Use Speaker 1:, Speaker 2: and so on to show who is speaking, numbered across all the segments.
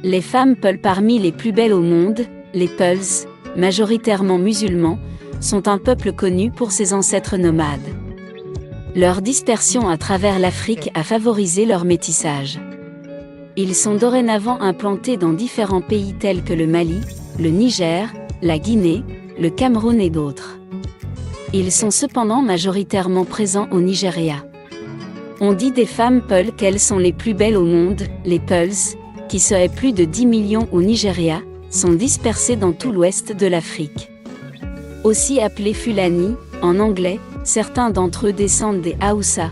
Speaker 1: Les femmes Peuls parmi les plus belles au monde, les Peuls, majoritairement musulmans, sont un peuple connu pour ses ancêtres nomades. Leur dispersion à travers l'Afrique a favorisé leur métissage. Ils sont dorénavant implantés dans différents pays tels que le Mali, le Niger, la Guinée, le Cameroun et d'autres. Ils sont cependant majoritairement présents au Nigeria. On dit des femmes Peuls qu'elles sont les plus belles au monde, les Peuls, qui seraient plus de 10 millions au Nigeria, sont dispersés dans tout l'ouest de l'Afrique. Aussi appelés Fulani, en anglais, certains d'entre eux descendent des Haoussa,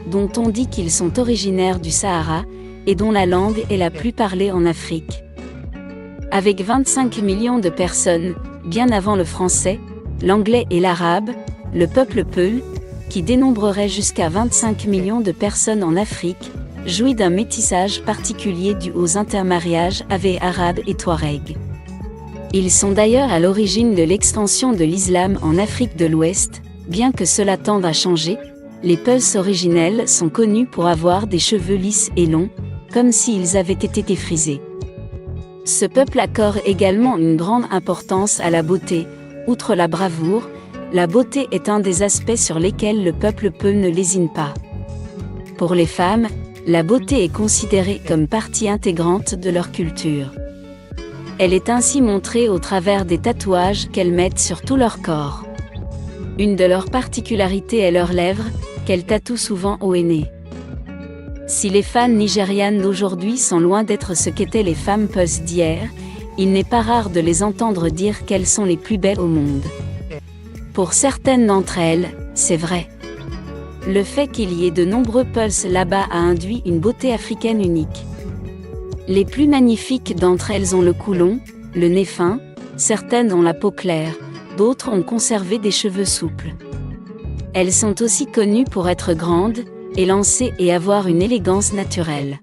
Speaker 1: dont on dit qu'ils sont originaires du Sahara, et dont la langue est la plus parlée en Afrique. Avec 25 millions de personnes, bien avant le français, l'anglais et l'arabe, le peuple Peul, qui dénombrerait jusqu'à 25 millions de personnes en Afrique, jouit d'un métissage particulier dû aux intermariages avec arabes et touaregs. Ils sont d'ailleurs à l'origine de l'extension de l'islam en Afrique de l'Ouest, bien que cela tende à changer. Les Peuls originels sont connus pour avoir des cheveux lisses et longs, comme s'ils avaient été frisés. Ce peuple accorde également une grande importance à la beauté. Outre la bravoure, la beauté est un des aspects sur lesquels le peuple Peul ne lésine pas. Pour les femmes, la beauté est considérée comme partie intégrante de leur culture. Elle est ainsi montrée au travers des tatouages qu'elles mettent sur tout leur corps. Une de leurs particularités est leurs lèvres, qu'elles tatouent souvent au henné. Si les femmes nigérianes d'aujourd'hui sont loin d'être ce qu'étaient les femmes Peuls d'hier, il n'est pas rare de les entendre dire qu'elles sont les plus belles au monde. Pour certaines d'entre elles, c'est vrai. Le fait qu'il y ait de nombreux Peuls là-bas a induit une beauté africaine unique. Les plus magnifiques d'entre elles ont le cou long, le nez fin, certaines ont la peau claire, d'autres ont conservé des cheveux souples. Elles sont aussi connues pour être grandes, élancées et avoir une élégance naturelle.